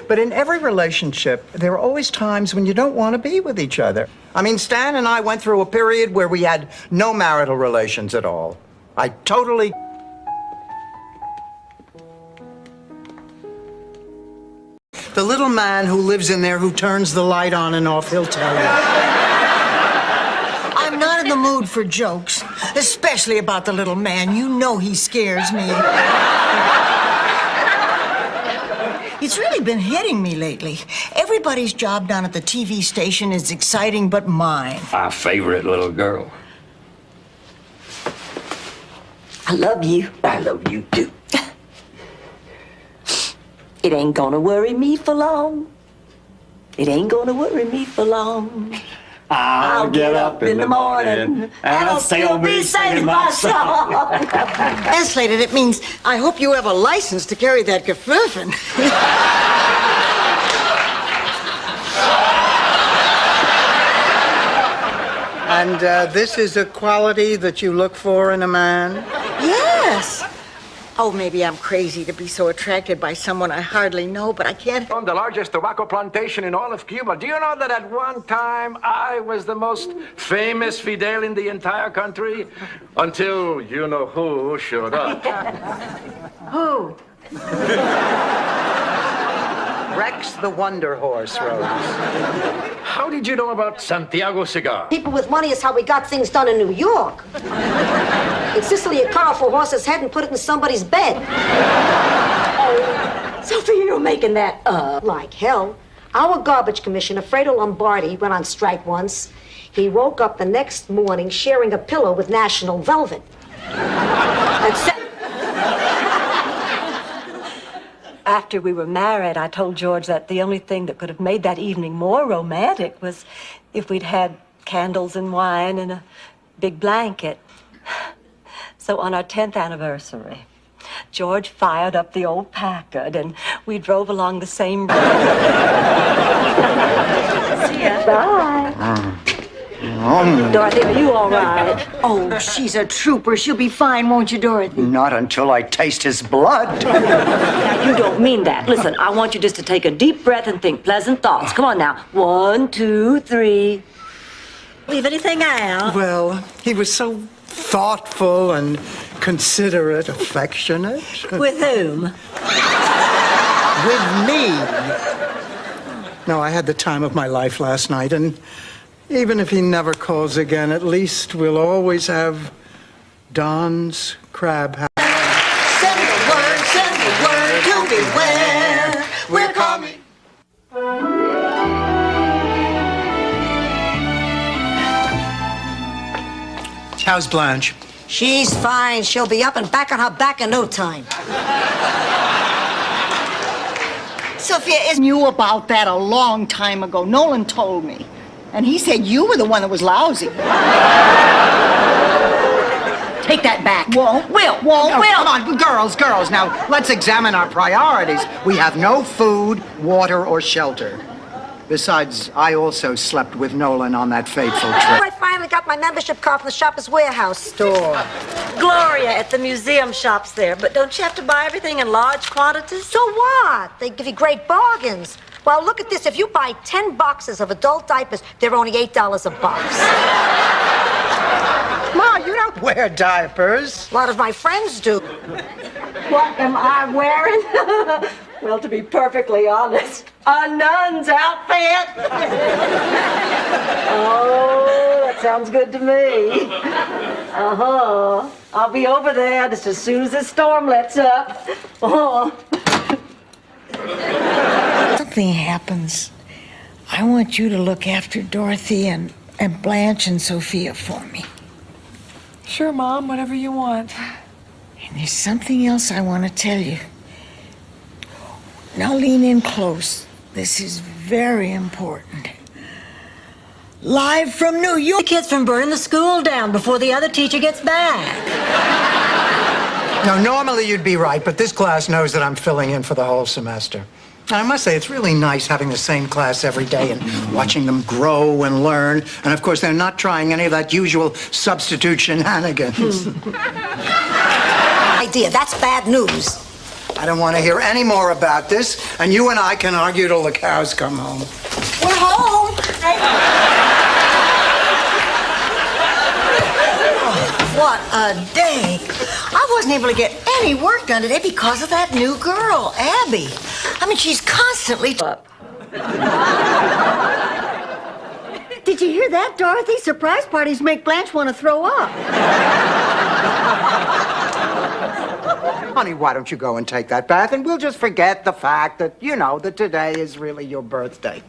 but in every relationship, there are always times when you don't want to be with each other. I mean, Stan and I went through a period where we had no marital relations at all. I totally... The little man who lives in there who turns the light on and off, he'll tell you. I'm not in the mood for jokes, especially about the little man. You know he scares me. It's really been hitting me lately. Everybody's job down at the TV station is exciting but mine. My favorite little girl. I love you. I love you too. It ain't gonna worry me for long. It ain't gonna worry me for long. I'll get up in the morning and I'll still be singing my song. Translated, it means, I hope you have a license to carry that gefurfen. And this is a quality that you look for in a man? Yes. Oh, maybe I'm crazy to be so attracted by someone I hardly know, but I can't. From the largest tobacco plantation in all of Cuba. Do you know that at one time I was the most famous Fidel in the entire country? Until you know who showed up. Who? Rex the Wonder Horse, Rose. How did you know about Santiago Cigar? People with money is how we got things done in New York. In Sicily, you cut off a horse's head and put it in somebody's bed. Oh, Sophia, you're making that like hell. Our garbage commissioner, Fredo Lombardi, went on strike once. He woke up the next morning sharing a pillow with National Velvet. After we were married, I told George that the only thing that could have made that evening more romantic was if we'd had candles and wine and a big blanket. So on our 10th anniversary, George fired up the old Packard and we drove along the same road. See ya. Bye. Dorothy, are you all right? Oh, she's a trooper. She'll be fine, won't you, Dorothy? Not until I taste his blood. Now, you don't mean that. Listen, I want you just to take a deep breath and think pleasant thoughts. Come on now. 1, 2, 3. Leave anything out? Well, he was so thoughtful and considerate, affectionate. With whom? With me. No, I had the time of my life last night, and even if he never calls again, at least we'll always have Don's Crab House. Send the word to beware. We're coming. How's Blanche? She's fine. She'll be up and back on her back in no time. Sophia, knew about that a long time ago. Nolan told me. And he said you were the one that was lousy. Take that back. Won't. Will. No, come on, girls, now let's examine our priorities. We have no food, water, or shelter. Besides, I also slept with Nolan on that fateful trip. I finally got my membership card from the Shoppers Warehouse store. Gloria at the museum shops there, but don't you have to buy everything in large quantities? So what? They give you great bargains. Well, look at this. If you buy 10 boxes of adult diapers, they're only $8 a box. Ma, you don't wear diapers. A lot of my friends do. What am I wearing? Well, to be perfectly honest, a nun's outfit. Oh, that sounds good to me. Uh-huh. I'll be over there just as soon as this storm lets up. Oh. Something happens. I want you to look after Dorothy and Blanche and Sophia for me. Sure, Mom, whatever you want. And there's something else I want to tell you. Now lean in close. This is very important. Live from New York. The kids from burning the school down before the other teacher gets back. Now, normally you'd be right, but this class knows that I'm filling in for the whole semester. And I must say, it's really nice having the same class every day and watching them grow and learn. And of course, they're not trying any of that usual substitute shenanigans. Idea, that's bad news. I don't want to hear any more about this, and you and I can argue till the cows come home. We're home. Oh, what a day. I wasn't able to get any work done today because of that new girl, Abby. I mean, she's constantly up. Did you hear that, Dorothy? Surprise parties make Blanche want to throw up. Honey, why don't you go and take that bath, and we'll just forget the fact that, that today is really your birthday.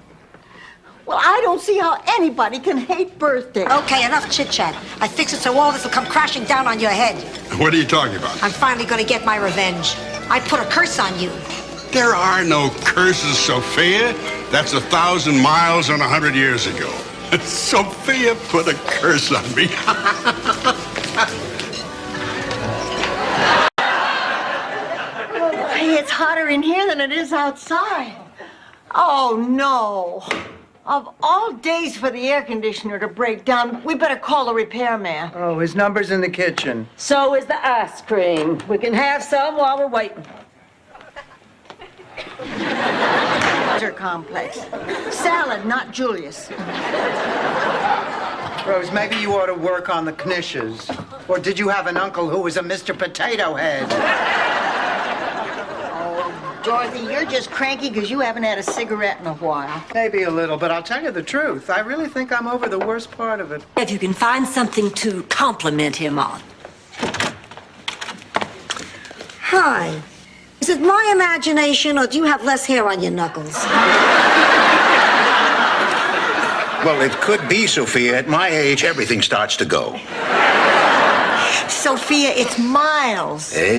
Well, I don't see how anybody can hate birthdays. Okay, enough chit-chat. I fix it so all this will come crashing down on your head. What are you talking about? I'm finally gonna get my revenge. I put a curse on you. There are no curses, Sophia. That's 1,000 miles and 100 years ago. Sophia put a curse on me. Hey, it's hotter in here than it is outside. Oh, no. Of all days for the air conditioner to break down, we better call a repairman. Oh, his number's in the kitchen. So is the ice cream. We can have some while we're waiting. Complex. Salad, not Julius. Rose, maybe you ought to work on the knishes. Or did you have an uncle who was a Mr. Potato Head? Oh, Dorothy, you're just cranky because you haven't had a cigarette in a while. Maybe a little, but I'll tell you the truth. I really think I'm over the worst part of it. If you can find something to compliment him on. Hi. Is it my imagination, or do you have less hair on your knuckles? Well, it could be, Sophia. At my age, everything starts to go. Sophia, it's Miles. Eh?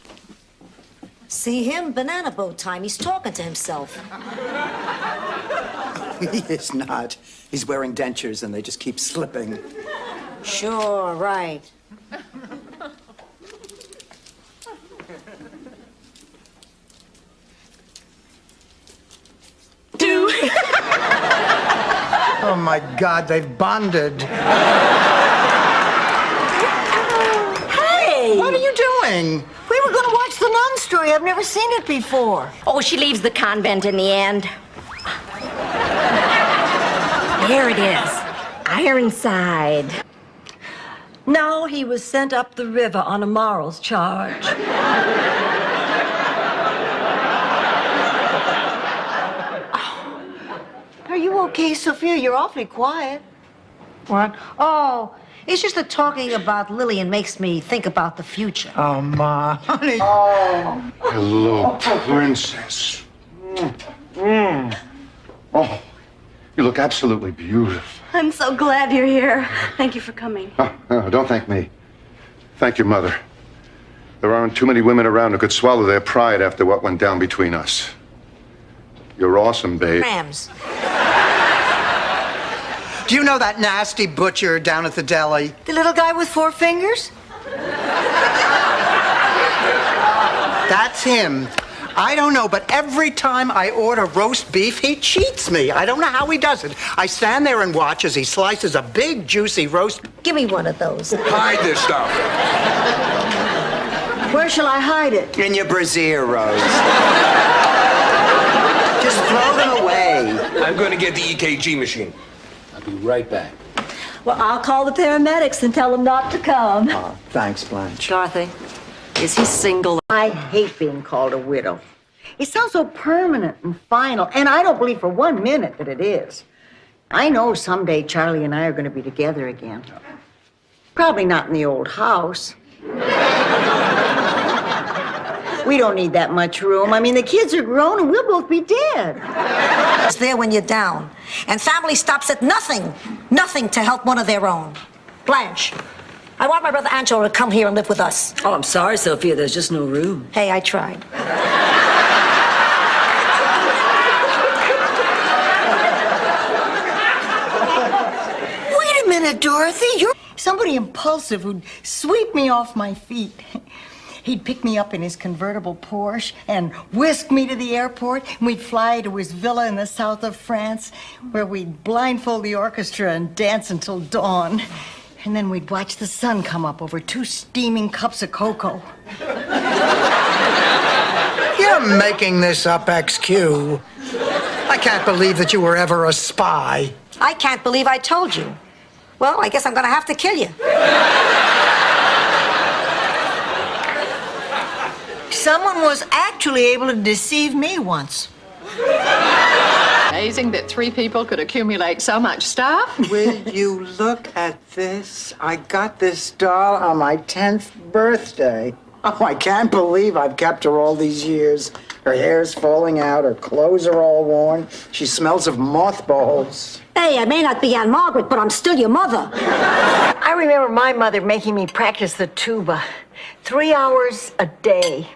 See him? Banana boat time. He's talking to himself. He is not. He's wearing dentures and they just keep slipping. Sure, right. Oh, my God, they've bonded. Hey! What are you doing? We were going to watch the Nun story. I've never seen it before. Oh, she leaves the convent in the end. Here it is. Ironside. No, he was sent up the river on a morals charge. Are you okay, Sophia? You're awfully quiet. What? Oh, it's just that talking about Lillian makes me think about the future. Oh, Ma, honey. Oh. Hello, princess. Oh, you look absolutely beautiful. I'm so glad you're here. Thank you for coming. Oh, don't thank me. Thank your mother. There aren't too many women around who could swallow their pride after what went down between us. You're awesome, babe. Rams. Do you know that nasty butcher down at the deli? The little guy with 4 fingers? That's him. I don't know, but every time I order roast beef, he cheats me. I don't know how he does it. I stand there and watch as he slices a big, juicy roast. Give me one of those. Hide this stuff. Where shall I hide it? In your brassiere, Rose. Just throw them away. I'm going to get the EKG machine. I'll be right back. Well, I'll call the paramedics and tell them not to come. Oh, thanks, Blanche. Dorothy, is he single? I hate being called a widow. It sounds so permanent and final, and I don't believe for 1 minute that it is. I know someday Charlie and I are going to be together again. Probably not in the old house. We don't need that much room. I mean, the kids are grown and we'll both be dead. It's there when you're down. And family stops at nothing. Nothing to help one of their own. Blanche, I want my brother Angelo to come here and live with us. Oh, I'm sorry, Sophia. There's just no room. Hey, I tried. Wait a minute, Dorothy. You're somebody impulsive who'd sweep me off my feet. He'd pick me up in his convertible Porsche and whisk me to the airport, and we'd fly to his villa in the south of France, where we'd blindfold the orchestra and dance until dawn. And then we'd watch the sun come up over 2 steaming cups of cocoa. You're making this up, XQ. I can't believe that you were ever a spy. I can't believe I told you. Well, I guess I'm gonna have to kill you. Someone was actually able to deceive me once. Amazing that 3 people could accumulate so much stuff. Will you look at this? I got this doll on my 10th birthday. Oh, I can't believe I've kept her all these years. Her hair's falling out, her clothes are all worn. She smells of mothballs. Hey, I may not be Aunt Margaret, but I'm still your mother. I remember my mother making me practice the tuba 3 hours a day,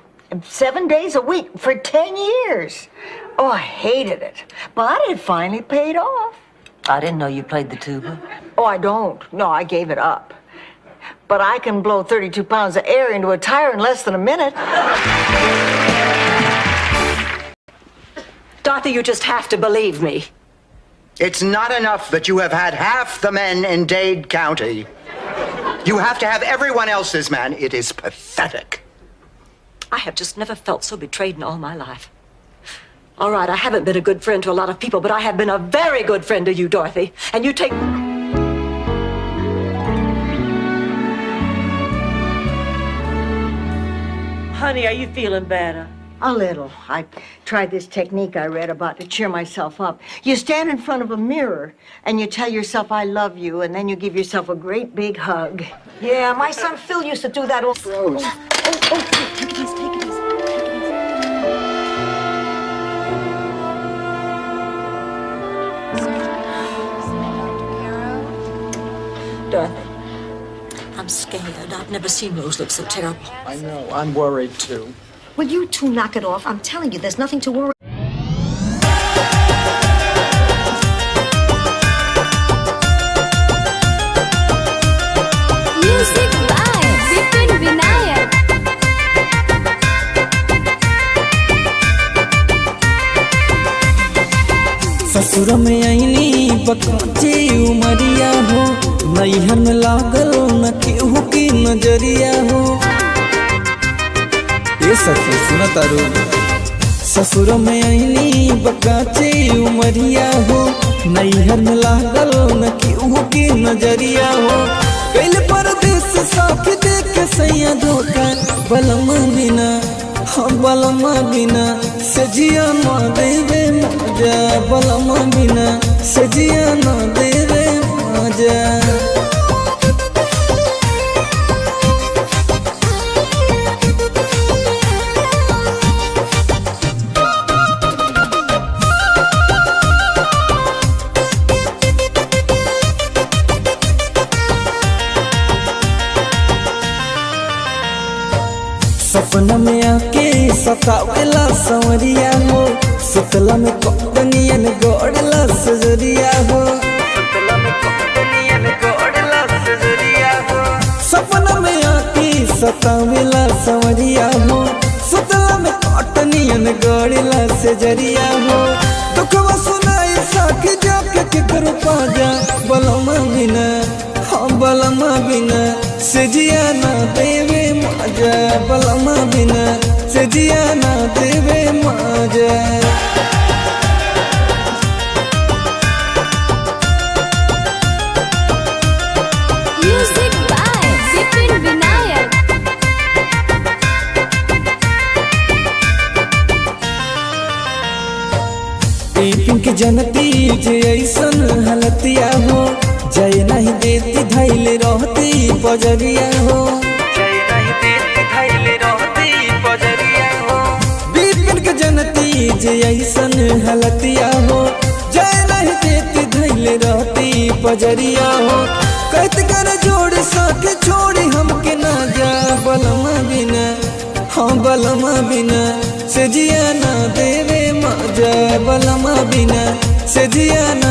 7 days a week for 10 years. Oh, I hated it, but it finally paid off. I didn't know you played the tuba. Oh, I don't. No, I gave it up. But I can blow 32 pounds of air into a tire in less than a minute. Dorothy, you just have to believe me. It's not enough that you have had half the men in Dade County. You have to have everyone else's man. It is pathetic. I have just never felt so betrayed in all my life. All right, I haven't been a good friend to a lot of people, but I have been a very good friend to you, Dorothy. And you take... Honey, are you feeling better? A little. I tried this technique I read about to cheer myself up. You stand in front of a mirror and you tell yourself, I love you, and then you give yourself a great big hug. Yeah, my son Phil used to do that all. Rose. Take it easy, take it easy. Dorothy, I'm scared. I've never seen Rose look so terrible. I know. I'm worried, too. Will you two knock it off? I'm telling you, there's nothing to worry. Music by Vipin Vinayak. ससुर में आईनी बकचे उमरिया हो नैहन लागल न केहू की नजरिया हो ये सखी सुन तारू ससुर में आईनी बकाचे उमरिया हो नैहन लागल न केहू की नजरिया हो कैल परदेस साफ देख सैया धोखा बलमा बिना हम बलमा बिना सजिया न देवे मजा बलमा बिना सजिया न देवे मजा सपना में आके सतावेला संवरिया हो सुतला में कपनियन गोड़ला सजरिया हो सुतला में कपनियन गोड़ला सजरिया हो सपना में आके सतावेला संवरिया हो सुतला में कपनियन गोड़ला सजरिया हो दुखवा सुनाई साख जाके के करो पाजा बलमा बिना हम बलमा बिना सजिया ना देवे मजा बलमा बिना सजिया ना देवे मजा Music by Vipin Vinayak. Pink जनती जे ऐसन हलतिया हो जय नहीं देती धैल रहती बजरिया हो जय नहीं देती धैल रहती बजरिया हो पिंक जनती जे ऐसन हलतिया हो जय नहीं देती धैल रहती बजरिया हो कहत कर जोड़ साथ छोड़ी हमके ना जा बलमा बिना हाँ बलमा बिना सजिया ना देवे मजा बलमा बिना सजिया ना